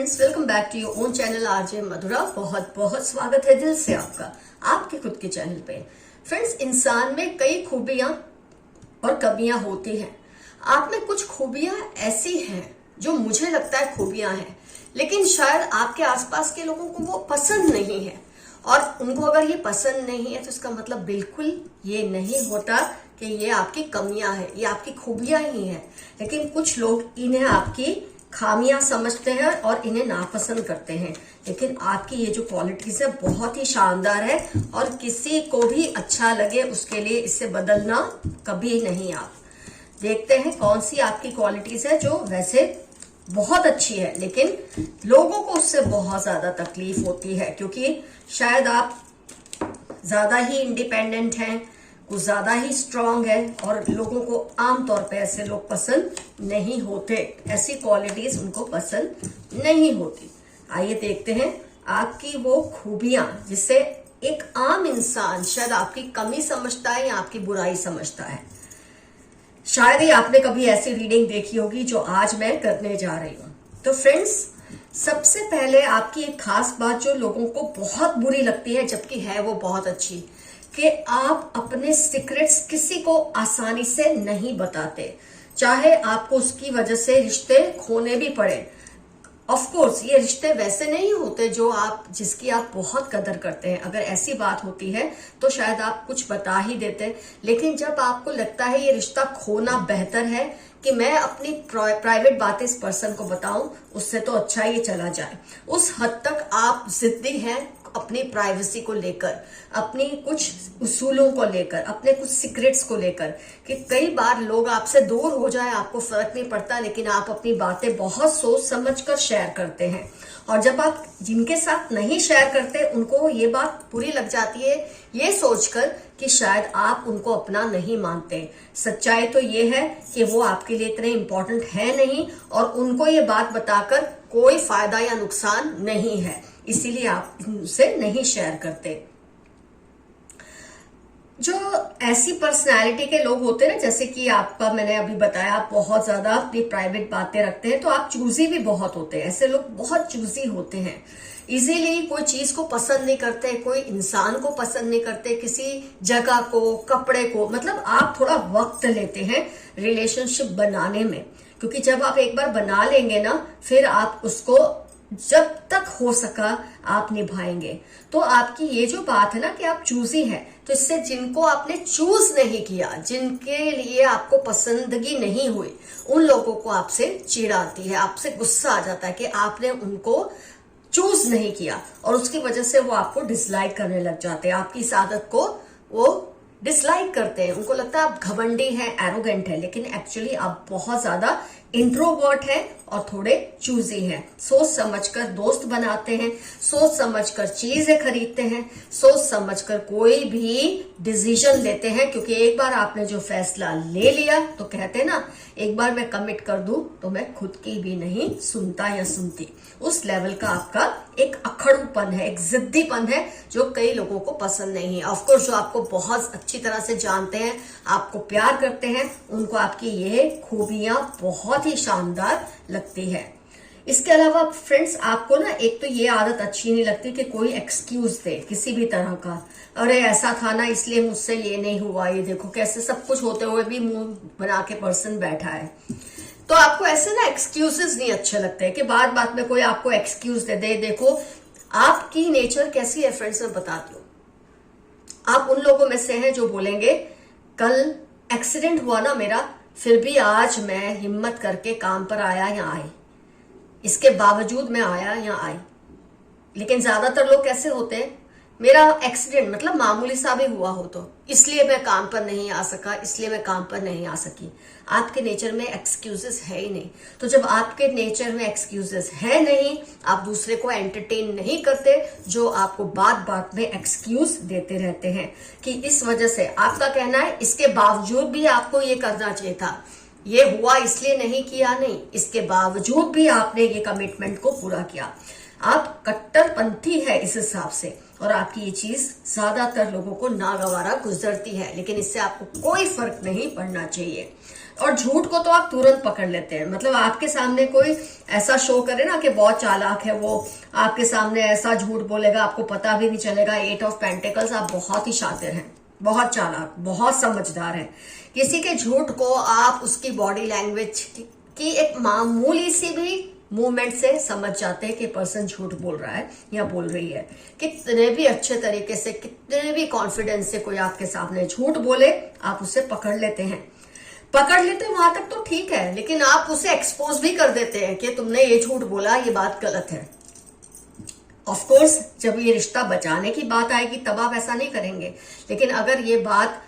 Friends, welcome back to your own channel RJ Madhura. बहुत बहुत स्वागत है दिल से आपका आपके खुद के चैनल पे। फ्रेंड्स, इंसान में कई खूबियां और कमियां होती हैं। आप में कुछ खूबियां ऐसी हैं जो मुझे लगता है खूबियां हैं, लेकिन शायद आपके आसपास के लोगों को वो पसंद नहीं है। और उनको अगर ये पसंद नहीं है तो इसका मतलब बिल्कुल ये नहीं होता कि ये आपकी कमियां हैं, ये आपकी खूबियां ही हैं। लेकिन कुछ लोग इन्हें आपकी खामियां समझते हैं और इन्हें नापसंद करते हैं। लेकिन आपकी ये जो क्वालिटीज है बहुत ही शानदार है और किसी को भी अच्छा लगे उसके लिए इसे बदलना कभी नहीं। आप देखते हैं कौन सी आपकी क्वालिटीज है जो वैसे बहुत अच्छी है, लेकिन लोगों को उससे बहुत ज्यादा तकलीफ होती है, क्योंकि शायद आप ज्यादा ही इंडिपेंडेंट हैं, कुछ ज्यादा ही स्ट्रांग है और लोगों को आमतौर पे ऐसे लोग पसंद नहीं होते, ऐसी क्वालिटीज उनको पसंद नहीं होती। आइए देखते हैं आपकी वो खूबियां जिससे एक आम इंसान शायद आपकी कमी समझता है या आपकी बुराई समझता है। शायद ही आपने कभी ऐसी रीडिंग देखी होगी जो आज मैं करने जा रही हूं। तो फ्रेंड्स, सबसे पहले आपकी एक खास बात जो लोगों को बहुत बुरी लगती है जबकि है वो बहुत अच्छी, कि आप अपने सीक्रेट्स किसी को आसानी से नहीं बताते, चाहे आपको उसकी वजह से रिश्ते खोने भी पड़े। ऑफ कोर्स ये रिश्ते वैसे नहीं होते जो जिसकी आप बहुत कदर करते हैं। अगर ऐसी बात होती है तो शायद आप कुछ बता ही देते, लेकिन जब आपको लगता है ये रिश्ता खोना बेहतर है कि मैं अपनी प्राइवेट बातें इस पर्सन को बताऊं, उससे तो अच्छा ये चला जाए, उस हद तक आप जिद्दी हैं अपनी प्राइवेसी को लेकर, अपनी कुछ उसूलों को लेकर, अपने कुछ सीक्रेट्स को लेकर, कि कई बार लोग आपसे दूर हो जाए आपको फर्क नहीं पड़ता, लेकिन आप अपनी बातें बहुत सोच समझकर शेयर करते हैं। और जब आप जिनके साथ नहीं शेयर करते उनको ये बात बुरी लग जाती है, ये सोचकर कि शायद आप उनको अपना नहीं मानते। सच्चाई तो ये है कि वो आपके लिए इतने इंपॉर्टेंट है नहीं और उनको ये बात बताकर कोई फायदा या नुकसान नहीं है, इसीलिए आप उनसे नहीं शेयर करते। जो ऐसी पर्सनालिटी के लोग होते हैं ना, जैसे कि आपका मैंने अभी बताया, आप बहुत ज्यादा अपनी प्राइवेट बातें रखते हैं, तो आप चूजी भी बहुत होते हैं। ऐसे लोग बहुत चूजी होते हैं, इजीली कोई चीज को पसंद नहीं करते, कोई इंसान को पसंद नहीं करते, किसी जगह को, कपड़े को। मतलब आप थोड़ा वक्त लेते हैं रिलेशनशिप बनाने में, क्योंकि जब आप एक बार बना लेंगे ना, फिर आप उसको जब तक हो सका आप निभाएंगे। तो आपकी ये जो बात है ना कि आप चूजी हैं, तो इससे जिनको आपने चूज नहीं किया, जिनके लिए आपको पसंदगी नहीं हुई, उन लोगों को आपसे चिढ़ आती है, आपसे गुस्सा आ जाता है कि आपने उनको चूज नहीं किया, और उसकी वजह से वो आपको डिसलाइक करने लग जाते हैं, आपकी इस आदत को वो डिसलाइक करते हैं। उनको लगता है आप घमंडी हैं, एरोगेंट है, लेकिन एक्चुअली आप बहुत ज्यादा इंट्रोवर्ट है और थोड़े चूजी हैं। सोच समझकर दोस्त बनाते हैं, सोच समझकर चीजें खरीदते हैं, सोच समझकर कोई भी डिसीजन लेते हैं, क्योंकि एक बार आपने जो फैसला ले लिया तो कहते हैं ना, एक बार मैं कमिट कर दूं तो मैं खुद की भी नहीं सुनता या सुनती। उस लेवल का आपका एक अखड़ूपन है, एक जिद्दीपन है जो कई लोगों को पसंद नहीं है। ऑफकोर्स जो आपको बहुत अच्छी तरह से जानते हैं, आपको प्यार करते हैं, उनको आपकी ये खूबियां बहुत ही शानदार लगती है। इसके अलावा फ्रेंड्स, आपको ना एक तो ये आदत अच्छी नहीं लगती कि कोई एक्सक्यूज दे किसी भी तरह का। अरे ऐसा था ना, इसलिए मुझसे ये नहीं हुआ, ये देखो कैसे सब कुछ होते हुए भी मुंह बना के पर्सन बैठा है। तो आपको ऐसे ना एक्सक्यूजेस नहीं अच्छे लगते कि बात बात में कोई आपको एक्सक्यूज दे दे। देखो आपकी नेचर कैसी है फ्रेंड्स, मैं बताती हूँ। आप उन लोगों में से हैं जो बोलेंगे कल एक्सीडेंट हुआ ना मेरा, फिर भी आज मैं हिम्मत करके काम पर आया या आई, इसके बावजूद मैं आया या आई। लेकिन ज्यादातर लोग कैसे होते हैं, मेरा एक्सीडेंट मतलब मामूली सा भी हुआ हो तो इसलिए मैं काम पर नहीं आ सका, इसलिए मैं काम पर नहीं आ सकी। आपके नेचर में एक्सक्यूजेस है ही नहीं। तो जब आपके नेचर में एक्सक्यूजेस है नहीं, आप दूसरे को एंटरटेन नहीं करते जो आपको बात बात में एक्सक्यूज देते रहते हैं कि इस वजह से, आपका कहना है इसके बावजूद भी आपको ये करना चाहिए था, ये हुआ इसलिए नहीं किया, नहीं, इसके बावजूद भी आपने ये कमिटमेंट को पूरा किया। आप कट्टरपंथी है इस हिसाब से, और आपकी ये चीज ज्यादातर लोगों को नागवारा गुजरती है, लेकिन इससे आपको कोई फर्क नहीं पड़ना चाहिए। और झूठ को तो आप तुरंत पकड़ लेते हैं, मतलब आपके सामने कोई ऐसा शो करे ना कि बहुत चालाक है, वो आपके सामने ऐसा झूठ बोलेगा आपको पता भी नहीं चलेगा। 8 ऑफ पेंटिकल्स, आप बहुत ही शातिर हैं, बहुत चालाक, बहुत समझदार हैं। किसी के झूठ को आप उसकी बॉडी लैंग्वेज की एक मामूली सी भी मूवमेंट से समझ जाते हैं कि पर्सन झूठ बोल रहा है या बोल रही है। कितने भी अच्छे तरीके से, कितने भी कॉन्फिडेंस से कोई आपके सामने झूठ बोले, आप उसे पकड़ लेते हैं। वहां तक तो ठीक है, लेकिन आप उसे एक्सपोज भी कर देते हैं कि तुमने ये झूठ बोला, ये बात गलत है। ऑफ कोर्स जब ये रिश्ता बचाने की बात आएगी तब आप ऐसा नहीं करेंगे, लेकिन अगर ये बात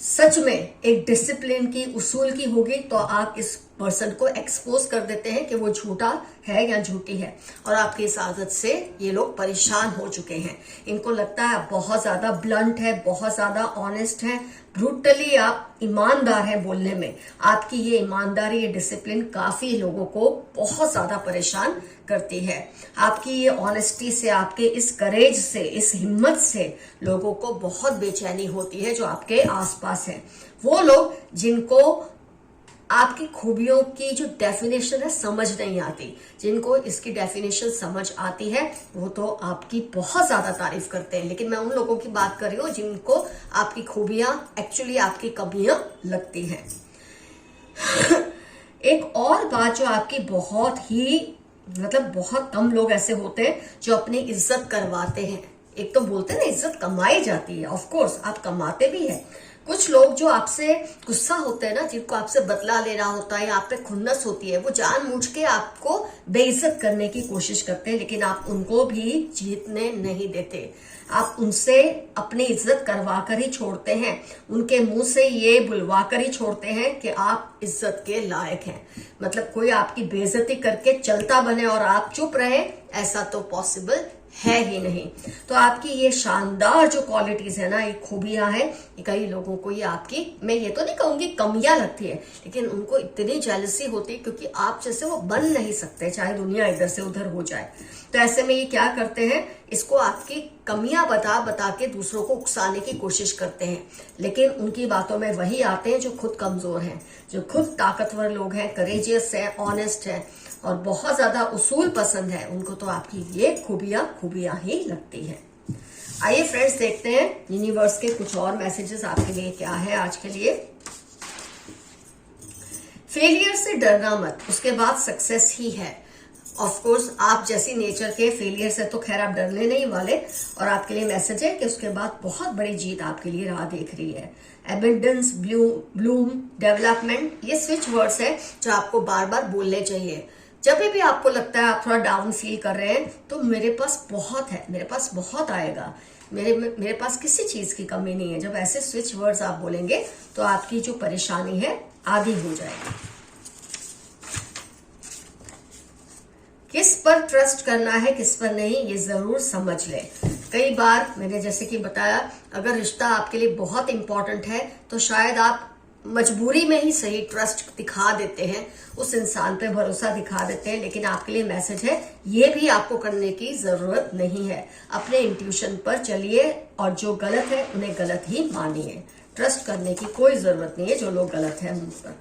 सच में एक डिसिप्लिन की, उसूल की होगी, तो आप इस पर्सन को एक्सपोज कर देते हैं कि वो झूठा है या झूठी है। और आपकी इस आदत से ये लोग परेशान हो चुके हैं। इनको लगता है आप बहुत ज्यादा ब्लंट है, बहुत ज्यादा ऑनेस्ट है, ब्रूटली आप ईमानदार हैं बोलने में। आपकी ये ईमानदारी, ये डिसिप्लिन काफी लोगों को बहुत ज्यादा परेशान करती है। आपकी ये ऑनेस्टी से, आपके इस करेज से, इस हिम्मत से लोगों को बहुत बेचैनी होती है जो आपके आसपास हैं। वो लोग जिनको आपकी खूबियों की जो डेफिनेशन है समझ नहीं आती, जिनको इसकी डेफिनेशन समझ आती है वो तो आपकी बहुत ज्यादा तारीफ करते हैं, लेकिन मैं उन लोगों की बात कर रही हूं जिनको आपकी खूबियां एक्चुअली आपकी कमियां लगती हैं। एक और बात जो आपकी बहुत ही, मतलब बहुत कम लोग ऐसे होते हैं जो अपनी इज्जत करवाते हैं। एक तो बोलते हैं ना इज्जत कमाई जाती है, ऑफ कोर्स आप कमाते भी हैं। कुछ लोग जो आपसे गुस्सा होते हैं ना, जिनको आपसे बदला लेना होता है या आप पे खुन्नस होती है, वो जानबूझ के आपको बेइज्जत करने की कोशिश करते हैं, लेकिन आप उनको भी जीतने नहीं देते। आप उनसे अपनी इज्जत करवा कर ही छोड़ते हैं, उनके मुंह से ये बुलवा कर ही छोड़ते हैं कि आप इज्जत के लायक हैं। मतलब कोई आपकी बेइज्जती करके चलता बने और आप चुप रहे, ऐसा तो पॉसिबल है ही नहीं। तो आपकी ये शानदार जो क्वालिटीज है ना, ये खूबियां हैं, कई लोगों को ये आपकी, मैं ये तो नहीं कहूंगी कमियां लगती है, लेकिन उनको इतनी जेलसी होती है क्योंकि आप जैसे वो बन नहीं सकते, चाहे दुनिया इधर से उधर हो जाए। तो ऐसे में ये क्या करते हैं, इसको आपकी कमियां बता बता के दूसरों को उकसाने की कोशिश करते हैं, लेकिन उनकी बातों में वही आते हैं जो खुद कमजोर हैं, जो खुद ताकतवर लोग हैं, करेजियस है, ऑनेस्ट है और बहुत ज्यादा उसूल पसंद है। उनको तो आपकी ये खूबियां ही लगती है। आइए फ्रेंड्स, देखते हैं यूनिवर्स के कुछ और मैसेजेस आपके लिए क्या है आज के लिए। फेलियर से डरना मत, उसके बाद सक्सेस ही है। ऑफ कोर्स आप जैसी नेचर के, फेलियर से तो खैर आप डरने नहीं वाले, और आपके लिए मैसेज है कि उसके बाद बहुत बड़ी जीत आपके लिए राह देख रही है। एबंडेंस, ब्लूम, डेवलपमेंट, ये स्विच वर्ड्स है जो आपको बार बार बोलने चाहिए। जब भी आपको लगता है आप थोड़ा डाउन फील कर रहे हैं, तो मेरे पास बहुत है, मेरे पास बहुत आएगा, मेरे पास किसी चीज की कमी नहीं है, जब ऐसे स्विच वर्ड्स आप बोलेंगे तो आपकी जो परेशानी है आधी हो जाएगी। किस पर ट्रस्ट करना है, किस पर नहीं, ये जरूर समझ लें। कई बार मैंने जैसे कि बताया, अगर रिश्ता आपके लिए बहुत इंपॉर्टेंट है तो शायद आप मजबूरी में ही सही ट्रस्ट दिखा देते हैं, उस इंसान पे भरोसा दिखा देते हैं, लेकिन आपके लिए मैसेज है ये भी आपको करने की जरूरत नहीं है। अपने इंट्यूशन पर चलिए और जो गलत है उन्हें गलत ही मानिए। ट्रस्ट करने की कोई जरूरत नहीं है जो लोग गलत है उन पर।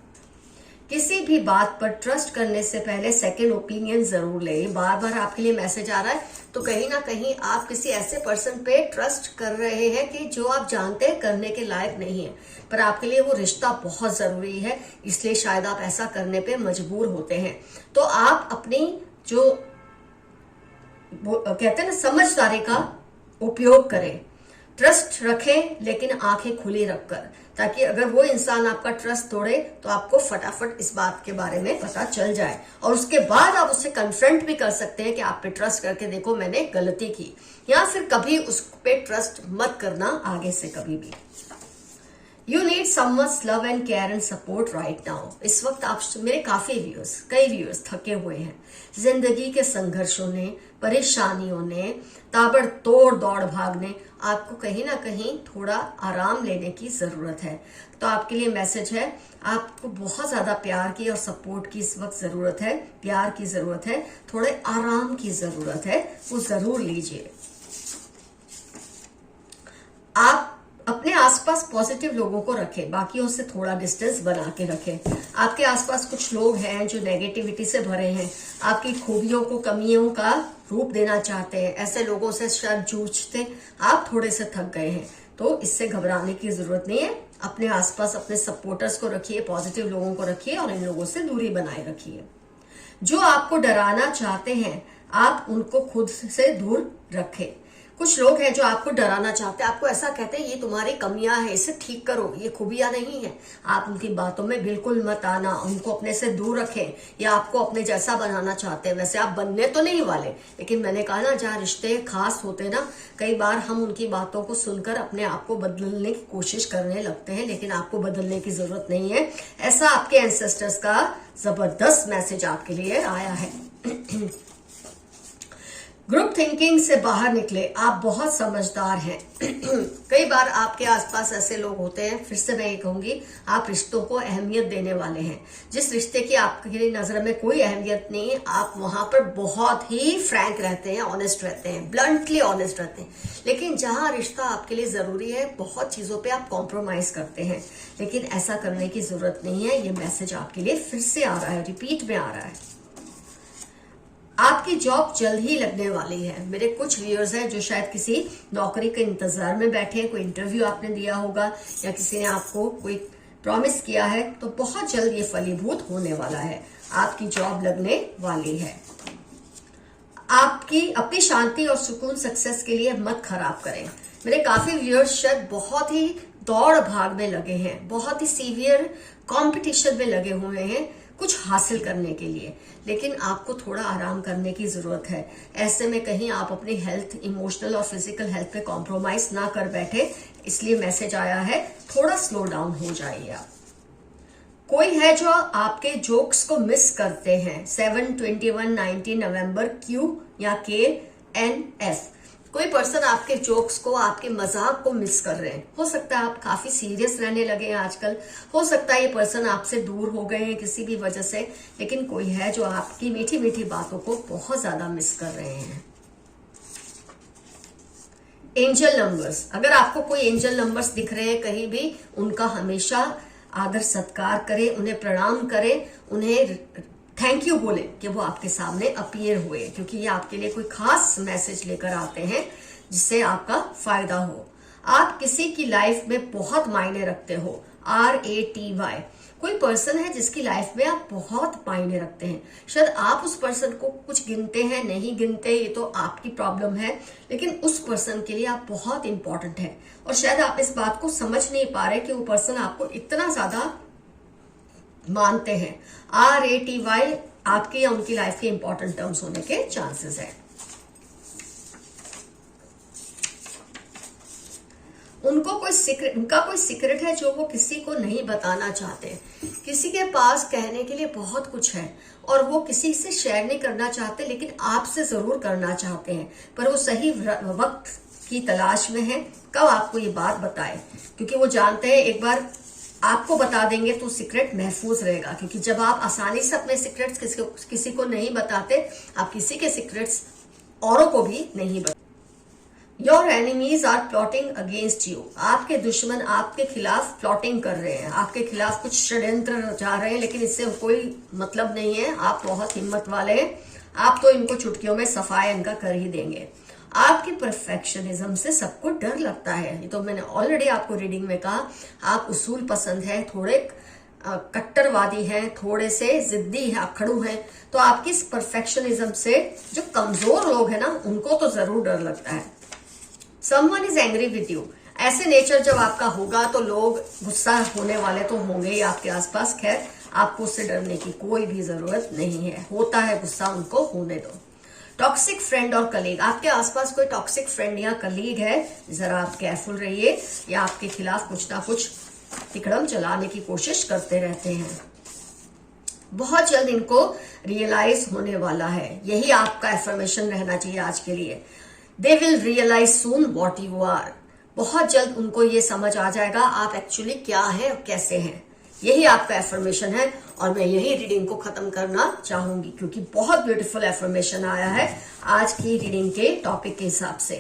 किसी भी बात पर ट्रस्ट करने से पहले सेकंड ओपिनियन जरूर ले। बार बार आपके लिए मैसेज आ रहा है, तो कहीं ना कहीं आप किसी ऐसे पर्सन पे ट्रस्ट कर रहे हैं कि जो आप जानते हैं करने के लायक नहीं है, पर आपके लिए वो रिश्ता बहुत जरूरी है, इसलिए शायद आप ऐसा करने पे मजबूर होते हैं। तो आप अपनी जो कहते हैं ना समझदारी का उपयोग करें, ट्रस्ट रखें, लेकिन आंखें खुली रखकर, ताकि अगर वो इंसान आपका ट्रस्ट तोड़े तो आपको फटाफट इस बात के बारे में पता चल जाए, और उसके बाद आप उससे कन्फ्रंट भी कर सकते हैं कि आप पे ट्रस्ट करके देखो मैंने गलती की, या फिर कभी उस पे ट्रस्ट मत करना आगे से कभी भी। You need someone's love and care and support right now. इस वक्त आप मेरे कई व्यूअर्स थके हुए हैं। जिंदगी के संघर्षों ने, परेशानियों ने, ताबड़तोड़ दौड़ भागने आपको कहीं ना कहीं थोड़ा आराम लेने की जरूरत है। तो आपके लिए मैसेज है, आपको बहुत ज्यादा प्यार की और सपोर्ट की इस वक्त जरूरत है, प्यार की जरूरत है, थोड़े आराम की जरूरत है, वो जरूर लीजिए। आप अपने आसपास पॉजिटिव लोगों को रखें, बाकियों से थोड़ा डिस्टेंस बना के रखें। आपके आसपास कुछ लोग हैं जो नेगेटिविटी से भरे हैं, आपकी खूबियों को कमियों का रूप देना चाहते हैं। ऐसे लोगों से शायद जूझते आप थोड़े से थक गए हैं, तो इससे घबराने की जरूरत नहीं है। अपने आसपास अपने सपोर्टर्स को रखिए, पॉजिटिव लोगों को रखिए और इन लोगों से दूरी बनाए रखिए। जो आपको डराना चाहते हैं, आप उनको खुद से दूर रखें। कुछ लोग हैं जो आपको डराना चाहते हैं, आपको ऐसा कहते हैं ये तुम्हारी कमियां हैं, इसे ठीक करो, ये खूबियां नहीं है। आप उनकी बातों में बिल्कुल मत आना, उनको अपने से दूर रखें। या आपको अपने जैसा बनाना चाहते हैं, वैसे आप बनने तो नहीं वाले, लेकिन मैंने कहा ना, जहाँ रिश्ते खास होते हैं ना, कई बार हम उनकी बातों को सुनकर अपने आप को बदलने की कोशिश करने लगते हैं, लेकिन आपको बदलने की जरूरत नहीं है। ऐसा आपके एंसेस्टर्स का जबरदस्त मैसेज आपके लिए आया है। ग्रुप थिंकिंग से बाहर निकले, आप बहुत समझदार हैं। कई बार आपके आसपास ऐसे लोग होते हैं, फिर से मैं ये कहूंगी, आप रिश्तों को अहमियत देने वाले हैं। जिस रिश्ते की आपकी नजर में कोई अहमियत नहीं है, आप वहां पर बहुत ही फ्रैंक रहते हैं, ऑनेस्ट रहते हैं, ब्लंटली ऑनेस्ट रहते हैं। लेकिन जहां रिश्ता आपके लिए जरूरी है, बहुत चीजों पे आप कॉम्प्रोमाइज करते हैं, लेकिन ऐसा करने की जरूरत नहीं है। ये मैसेज आपके लिए फिर से आ रहा है, रिपीट में आ रहा है। आपकी जॉब जल्द ही लगने वाली है। मेरे कुछ व्यूअर्स हैं जो शायद किसी नौकरी के इंतजार में बैठे हैं, कोई इंटरव्यू आपने दिया होगा या किसी ने आपको कोई प्रॉमिस किया है, तो बहुत जल्द ये फलीभूत होने वाला है। आपकी जॉब लगने वाली है। आपकी अपनी शांति और सुकून सक्सेस के लिए मत खराब करें। मेरे काफी व्यूअर्स शायद बहुत ही दौड़ भाग में लगे हैं, बहुत ही सीवियर कंपटीशन में लगे हुए हैं कुछ हासिल करने के लिए, लेकिन आपको थोड़ा आराम करने की जरूरत है। ऐसे में कहीं आप अपनी हेल्थ, इमोशनल और फिजिकल हेल्थ पे कॉम्प्रोमाइज ना कर बैठे, इसलिए मैसेज आया है, थोड़ा स्लो डाउन हो जाइए आप। कोई है जो आपके जोक्स को मिस करते हैं। 7, 21, 19 नवंबर, Q या KNF। कोई पर्सन आपके जोक्स को, आपके मजाक को मिस कर रहे हैं। हो सकता है आप काफी सीरियस रहने लगे हैं आजकल, हो सकता है ये पर्सन आपसे दूर हो गए हैं किसी भी वजह से, लेकिन कोई है जो आपकी मीठी मीठी बातों को बहुत ज्यादा मिस कर रहे हैं। एंजल नंबर्स, अगर आपको कोई एंजल नंबर्स दिख रहे हैं कहीं भी, उनका हमेशा आदर सत्कार करें, उन्हें प्रणाम करें, उन्हें थैंक यू बोले कि वो आपके सामने अपीयर हुए, क्योंकि ये आपके लिए कोई खास मैसेज लेकर आते हैं जिससे आपका फायदा हो। आप किसी की लाइफ में बहुत मायने रखते हो। RATY, कोई पर्सन है जिसकी लाइफ में आप बहुत मायने रखते हैं। शायद आप उस पर्सन को कुछ गिनते हैं, नहीं गिनते, ये तो आपकी प्रॉब्लम है, लेकिन उस पर्सन के लिए आप बहुत इंपॉर्टेंट है और शायद आप इस बात को समझ नहीं पा रहे कि वो पर्सन आपको इतना ज्यादा मानते हैं। RATY आपके या उनकी लाइफ के इंपॉर्टेंट टर्म्स होने के चांसेस है। उनका कोई सीक्रेट है जो वो किसी को नहीं बताना चाहते। किसी के पास कहने के लिए बहुत कुछ है और वो किसी से शेयर नहीं करना चाहते, लेकिन आपसे जरूर करना चाहते हैं, पर वो सही वक्त की तलाश में है कब आपको ये बात बताए, क्योंकि वो जानते हैं एक बार आपको बता देंगे तो सीक्रेट महफूज रहेगा। क्योंकि जब आप आसानी से अपने सीक्रेट्स किसी को नहीं बताते, आप किसी के सीक्रेट्स औरों को भी नहीं बताते। Your enemies are plotting against you, आपके दुश्मन आपके खिलाफ प्लॉटिंग कर रहे हैं, आपके खिलाफ कुछ षड्यंत्र जा रहे हैं, लेकिन इससे कोई मतलब नहीं है। आप बहुत हिम्मत वाले हैं, आप तो इनको चुटकियों में सफाया इनका कर ही देंगे। आपकी परफेक्शनिज्म से सबको डर लगता है, ये तो मैंने ऑलरेडी आपको रीडिंग में कहा। आप उसूल पसंद है, थोड़े कट्टरवादी हैं, थोड़े से जिद्दी है, अखड़ू हैं, तो आपकी इस परफेक्शनिज्म से जो कमजोर लोग हैं ना, उनको तो जरूर डर लगता है। Someone is angry with you, ऐसे नेचर जब आपका होगा तो लोग गुस्सा होने वाले तो होंगे ही आपके आसपास। खैर, आपको उससे डरने की कोई भी जरूरत नहीं है, होता है गुस्सा, उनको होने दो। टॉक्सिक फ्रेंड और कलीग, आपके आसपास कोई टॉक्सिक फ्रेंड या कलीग है, जरा आप केयरफुल रहिए, या आपके खिलाफ कुछ ना कुछ तिकड़म चलाने की कोशिश करते रहते हैं। बहुत जल्द इनको रियलाइज होने वाला है, यही आपका एफर्मेशन रहना चाहिए आज के लिए। They will realise soon what you are. बहुत जल्द उनको ये समझ आ जाएगा आप एक्चुअली क्या है और कैसे हैं। यही आपका एफर्मेशन है और मैं यही रीडिंग को खत्म करना चाहूंगी क्योंकि बहुत ब्यूटीफुल एफर्मेशन आया है आज की रीडिंग के टॉपिक के हिसाब से।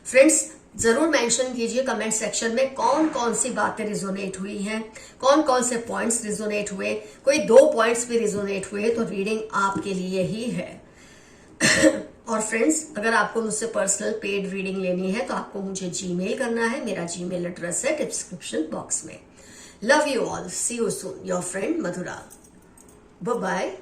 फ्रेंड्स, जरूर मेंशन कीजिए कमेंट सेक्शन में कौन कौन सी बातें रिजोनेट हुई हैं, कौन कौन से पॉइंट्स रिजोनेट हुए। कोई 2 पॉइंट्स भी रिजोनेट हुए तो रीडिंग आपके लिए ही है। और फ्रेंड्स, अगर आपको मुझसे पर्सनल पेड रीडिंग लेनी है तो आपको मुझे जीमेल करना है। मेरा जीमेल एड्रेस है डिस्क्रिप्शन बॉक्स में। Love you all, see you soon, your friend Madhura. Bye bye.